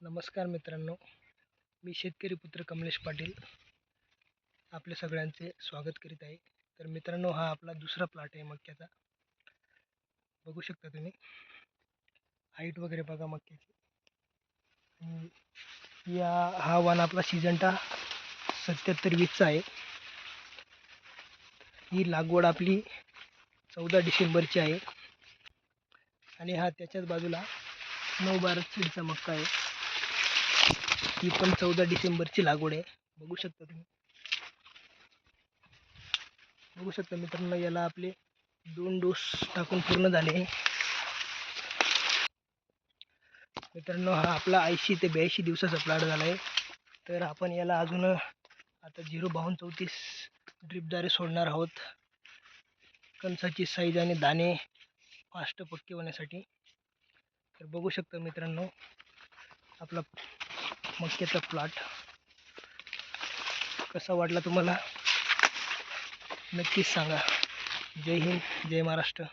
नमस्कार मित्रांनो, मी शेतकरी पुत्र कमलेश पाटील आपल्या सगळ्यांचे स्वागत करीत आहे. तर मित्रांनो, हा आपला दुसरा प्लॉट आहे मक्याचा. बघू शकता तुम्ही, हाईट वगैरे बघा मक्याची. हा वाण आपला सिजंटा 7720चा आहे. ही लागवड आपली 14 डिसेंबरची आहे आणि हा त्याच्याच बाजूला 9-12 सीडचा मक्का आहे. ही पण 14 डिसेंबरची लागवड आहे. बघू शकता मित्रांनो, याला आपले 2 डोस टाकून पूर्ण झाले. मित्रांनो, हा आपला 80 ते 82 दिवसाचा प्लॉट झाला आहे. तर आपण याला अजून आता 0-32-34 ड्रिपद्वारे सोडणार आहोत, कणसाची साईज आणि दाणे फास्ट पक्के होण्यासाठी. तर बघू शकता मित्रांनो, आपला मक्याचा प्लॉट कसा वाटला तुम्हाला नक्कीच सांगा. जय हिंद, जय महाराष्ट्र.